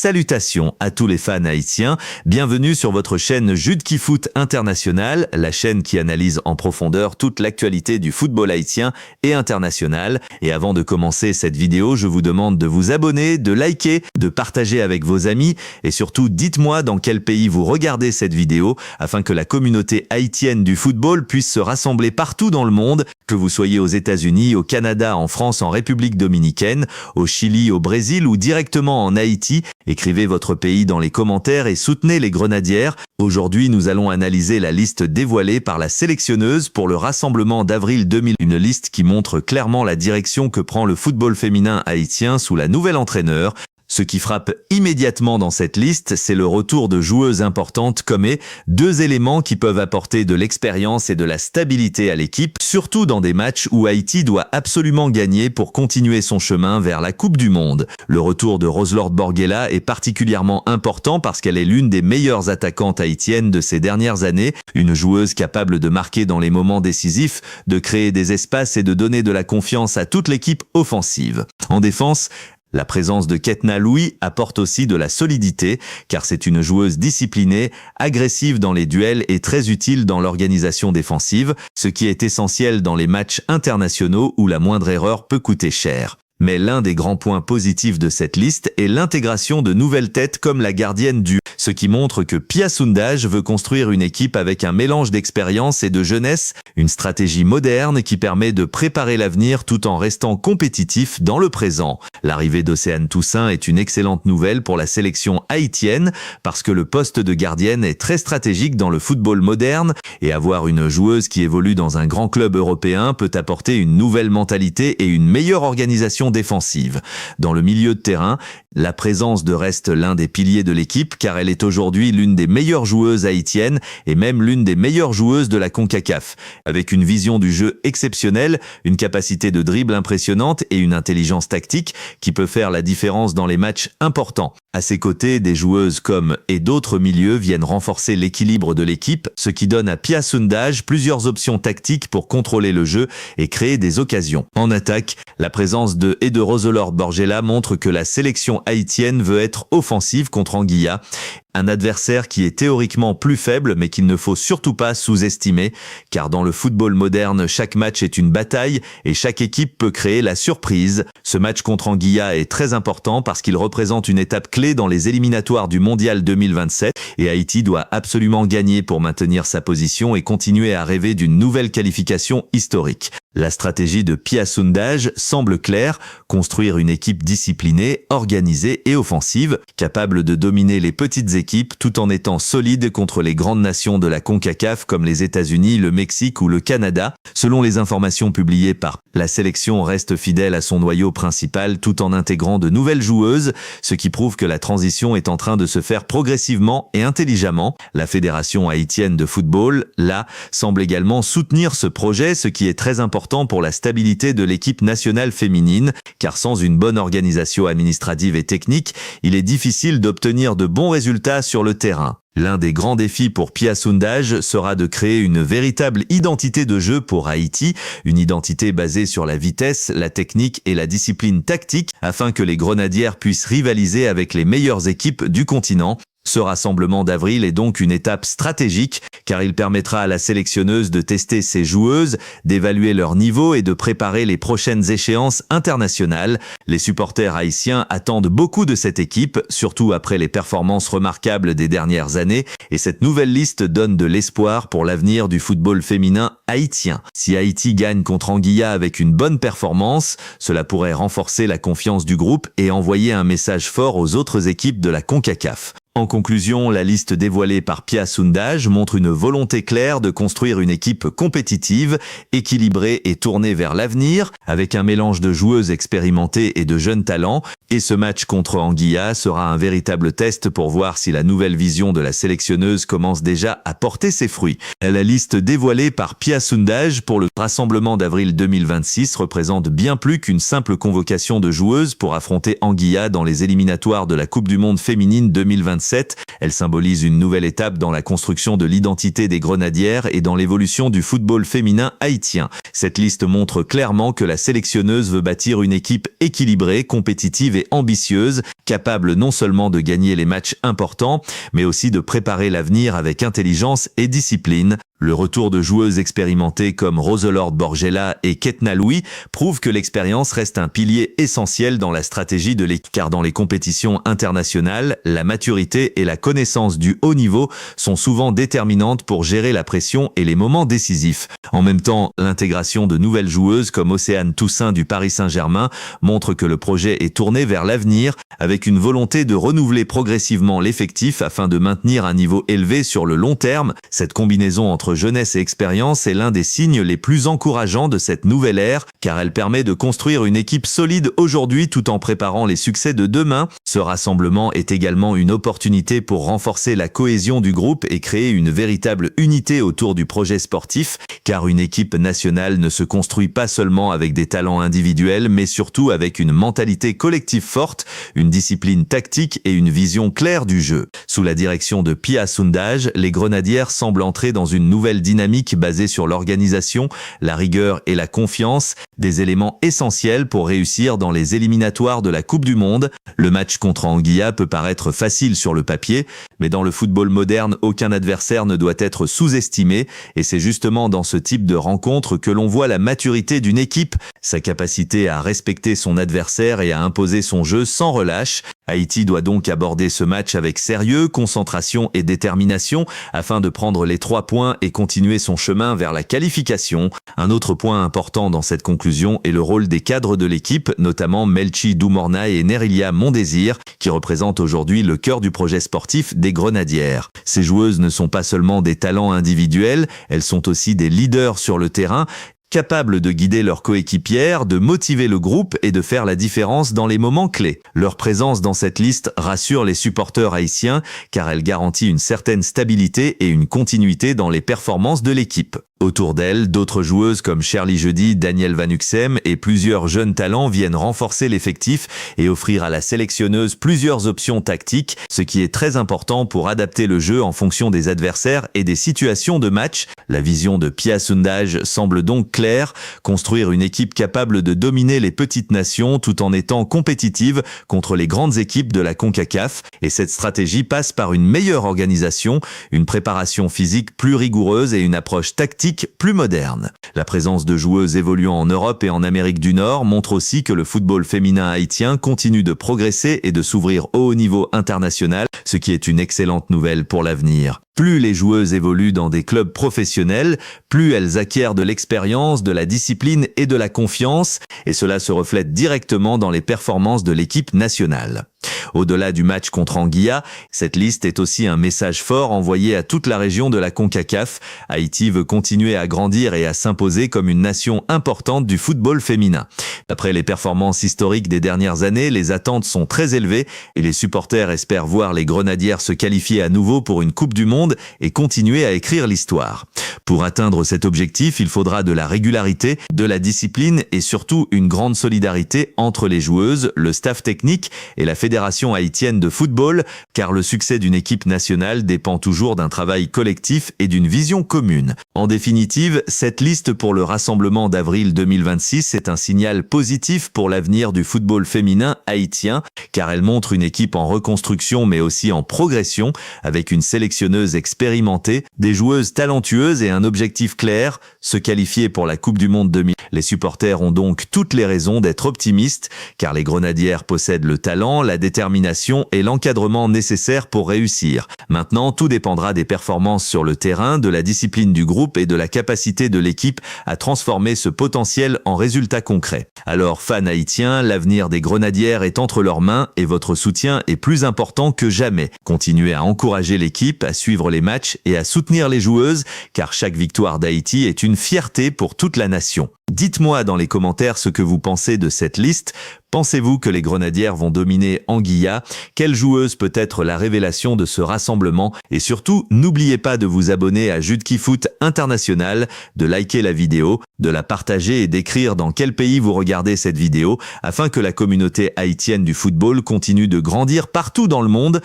Salutations à tous les fans haïtiens, bienvenue sur votre chaîne Jude Foot International, la chaîne qui analyse en profondeur toute l'actualité du football haïtien et international. Et avant de commencer cette vidéo, je vous demande de vous abonner, de liker, de partager avec vos amis et surtout dites-moi dans quel pays vous regardez cette vidéo afin que la communauté haïtienne du football puisse se rassembler partout dans le monde, que vous soyez aux États-Unis, au Canada, en France, en République dominicaine, au Chili, au Brésil ou directement en Haïti. Écrivez votre pays dans les commentaires et soutenez les Grenadières. Aujourd'hui, nous allons analyser la liste dévoilée par la sélectionneuse pour le rassemblement d'avril 2000. Une liste qui montre clairement la direction que prend le football féminin haïtien sous la nouvelle entraîneur. Ce qui frappe immédiatement dans cette liste, c'est le retour de joueuses importantes comme deux éléments qui peuvent apporter de l'expérience et de la stabilité à l'équipe, surtout dans des matchs où Haïti doit absolument gagner pour continuer son chemin vers la Coupe du Monde. Le retour de Roselord Borghella est particulièrement important parce qu'elle est l'une des meilleures attaquantes haïtiennes de ces dernières années, une joueuse capable de marquer dans les moments décisifs, de créer des espaces et de donner de la confiance à toute l'équipe offensive. En défense, la présence de Ketna Louis apporte aussi de la solidité, car c'est une joueuse disciplinée, agressive dans les duels et très utile dans l'organisation défensive, ce qui est essentiel dans les matchs internationaux où la moindre erreur peut coûter cher. Mais l'un des grands points positifs de cette liste est l'intégration de nouvelles têtes comme la gardienne du, ce qui montre que Pia Sundhage veut construire une équipe avec un mélange d'expérience et de jeunesse, une stratégie moderne qui permet de préparer l'avenir tout en restant compétitif dans le présent. L'arrivée d'Océane Toussaint est une excellente nouvelle pour la sélection haïtienne parce que le poste de gardienne est très stratégique dans le football moderne et avoir une joueuse qui évolue dans un grand club européen peut apporter une nouvelle mentalité et une meilleure organisation défensive. Dans le milieu de terrain, la présence de reste l'un des piliers de l'équipe car elle est aujourd'hui l'une des meilleures joueuses haïtiennes et même l'une des meilleures joueuses de la CONCACAF. Avec une vision du jeu exceptionnelle, une capacité de dribble impressionnante et une intelligence tactique qui peut faire la différence dans les matchs importants. À ses côtés, des joueuses comme et d'autres milieux viennent renforcer l'équilibre de l'équipe, ce qui donne à Pia Sundhage plusieurs options tactiques pour contrôler le jeu et créer des occasions. En attaque, la présence de Roselord Borghella montre que la sélection haïtienne veut être offensive contre Anguilla, un adversaire qui est théoriquement plus faible mais qu'il ne faut surtout pas sous-estimer, car dans le football moderne, chaque match est une bataille et chaque équipe peut créer la surprise. Ce match contre Anguilla est très important parce qu'il représente une étape clé dans les éliminatoires du Mondial 2027 et Haïti doit absolument gagner pour maintenir sa position et continuer à rêver d'une nouvelle qualification historique. La stratégie de Pia Sundhage semble claire, construire une équipe disciplinée, organisée et offensive, capable de dominer les petites équipes tout en étant solide contre les grandes nations de la CONCACAF comme les États-Unis, le Mexique ou le Canada. Selon les informations publiées par la sélection reste fidèle à son noyau principal tout en intégrant de nouvelles joueuses, ce qui prouve que la transition est en train de se faire progressivement et intelligemment. La Fédération haïtienne de football, là, semble également soutenir ce projet, ce qui est très important pour la stabilité de l'équipe nationale féminine, car sans une bonne organisation administrative et technique, il est difficile d'obtenir de bons résultats sur le terrain. L'un des grands défis pour Pia Sundhage sera de créer une véritable identité de jeu pour Haïti, une identité basée sur la vitesse, la technique et la discipline tactique afin que les Grenadières puissent rivaliser avec les meilleures équipes du continent. Ce rassemblement d'avril est donc une étape stratégique car il permettra à la sélectionneuse de tester ses joueuses, d'évaluer leur niveau et de préparer les prochaines échéances internationales. Les supporters haïtiens attendent beaucoup de cette équipe, surtout après les performances remarquables des dernières années, et cette nouvelle liste donne de l'espoir pour l'avenir du football féminin haïtien. Si Haïti gagne contre Anguilla avec une bonne performance, cela pourrait renforcer la confiance du groupe et envoyer un message fort aux autres équipes de la CONCACAF. En conclusion, la liste dévoilée par Pia Sundhage montre une volonté claire de construire une équipe compétitive, équilibrée et tournée vers l'avenir, avec un mélange de joueuses expérimentées et de jeunes talents, et ce match contre Anguilla sera un véritable test pour voir si la nouvelle vision de la sélectionneuse commence déjà à porter ses fruits. La liste dévoilée par Pia Sundhage pour le rassemblement d'avril 2026 représente bien plus qu'une simple convocation de joueuses pour affronter Anguilla dans les éliminatoires de la Coupe du Monde féminine 2027. Elle symbolise une nouvelle étape dans la construction de l'identité des Grenadières et dans l'évolution du football féminin haïtien. Cette liste montre clairement que la sélectionneuse veut bâtir une équipe équilibrée, compétitive et ambitieuse, capable non seulement de gagner les matchs importants, mais aussi de préparer l'avenir avec intelligence et discipline. Le retour de joueuses expérimentées comme Roselord Borgella et Ketna Louis prouve que l'expérience reste un pilier essentiel dans la stratégie de l'équipe, car dans les compétitions internationales, la maturité et la connaissance du haut niveau sont souvent déterminantes pour gérer la pression et les moments décisifs. En même temps, l'intégration de nouvelles joueuses comme Océane Toussaint du Paris Saint-Germain montre que le projet est tourné vers l'avenir, avec une volonté de renouveler progressivement l'effectif afin de maintenir un niveau élevé sur le long terme. Cette combinaison entre jeunesse et expérience est l'un des signes les plus encourageants de cette nouvelle ère, car elle permet de construire une équipe solide aujourd'hui tout en préparant les succès de demain. Ce rassemblement est également une opportunité pour renforcer la cohésion du groupe et créer une véritable unité autour du projet sportif, car une équipe nationale ne se construit pas seulement avec des talents individuels, mais surtout avec une mentalité collective forte, une discipline tactique et une vision claire du jeu. Sous la direction de Pia Sundhage, les Grenadières semblent entrer dans une nouvelle dynamique basée sur l'organisation, la rigueur et la confiance, des éléments essentiels pour réussir dans les éliminatoires de la Coupe du Monde. Le match contre Anguilla peut paraître facile sur le papier, mais dans le football moderne, aucun adversaire ne doit être sous-estimé, et c'est justement dans ce type de rencontre que l'on voit la maturité d'une équipe, sa capacité à respecter son adversaire et à imposer son jeu sans relâche. Haïti doit donc aborder ce match avec sérieux, concentration et détermination afin de prendre les 3 points et continuer son chemin vers la qualification. Un autre point important dans cette conclusion est le rôle des cadres de l'équipe, notamment Melchi Doumorna et Nerilia Mondésir, qui représentent aujourd'hui le cœur du projet sportif des Grenadières. Ces joueuses ne sont pas seulement des talents individuels, elles sont aussi des leaders sur le terrain, capables de guider leurs coéquipières, de motiver le groupe et de faire la différence dans les moments clés. Leur présence dans cette liste rassure les supporters haïtiens car elle garantit une certaine stabilité et une continuité dans les performances de l'équipe. Autour d'elle, d'autres joueuses comme Shirley Jeudi, Danielle Van Uxem et plusieurs jeunes talents viennent renforcer l'effectif et offrir à la sélectionneuse plusieurs options tactiques, ce qui est très important pour adapter le jeu en fonction des adversaires et des situations de match. La vision de Pia Sundhage semble donc claire, construire une équipe capable de dominer les petites nations tout en étant compétitive contre les grandes équipes de la CONCACAF, et cette stratégie passe par une meilleure organisation, une préparation physique plus rigoureuse et une approche tactique plus moderne. La présence de joueuses évoluant en Europe et en Amérique du Nord montre aussi que le football féminin haïtien continue de progresser et de s'ouvrir au haut niveau international, ce qui est une excellente nouvelle pour l'avenir. Plus les joueuses évoluent dans des clubs professionnels, plus elles acquièrent de l'expérience, de la discipline et de la confiance, et cela se reflète directement dans les performances de l'équipe nationale. Au-delà du match contre Anguilla, cette liste est aussi un message fort envoyé à toute la région de la CONCACAF. Haïti veut continuer à grandir et à s'imposer comme une nation importante du football féminin. Après les performances historiques des dernières années, les attentes sont très élevées et les supporters espèrent voir les Grenadières se qualifier à nouveau pour une Coupe du Monde et continuer à écrire l'histoire. Pour atteindre cet objectif, il faudra de la régularité, de la discipline et surtout une grande solidarité entre les joueuses, le staff technique et la Fédération haïtienne de football, car le succès d'une équipe nationale dépend toujours d'un travail collectif et d'une vision commune. En définitive, cette liste pour le rassemblement d'avril 2026 est un signal positif pour l'avenir du football féminin haïtien, car elle montre une équipe en reconstruction mais aussi en progression, avec une sélectionneuse expérimentée, des joueuses talentueuses et un objectif clair, se qualifier pour la Coupe du Monde 2000. Les supporters ont donc toutes les raisons d'être optimistes, car les Grenadières possèdent le talent, la détermination et l'encadrement nécessaires pour réussir. Maintenant, tout dépendra des performances sur le terrain, de la discipline du groupe et de la capacité de l'équipe à transformer ce potentiel en résultats concrets. Alors, fans haïtiens, l'avenir des Grenadières est entre leurs mains et votre soutien est plus important que jamais. Continuez à encourager l'équipe, à suivre les matchs et à soutenir les joueuses, car chaque victoire d'Haïti est une fierté pour toute la nation. Dites-moi dans les commentaires ce que vous pensez de cette liste. Pensez-vous que les Grenadières vont dominer Anguilla? Quelle joueuse peut être la révélation de ce rassemblement? Et surtout, n'oubliez pas de vous abonner à Jutki Foot International, de liker la vidéo, de la partager et d'écrire dans quel pays vous regardez cette vidéo, afin que la communauté haïtienne du football continue de grandir partout dans le monde.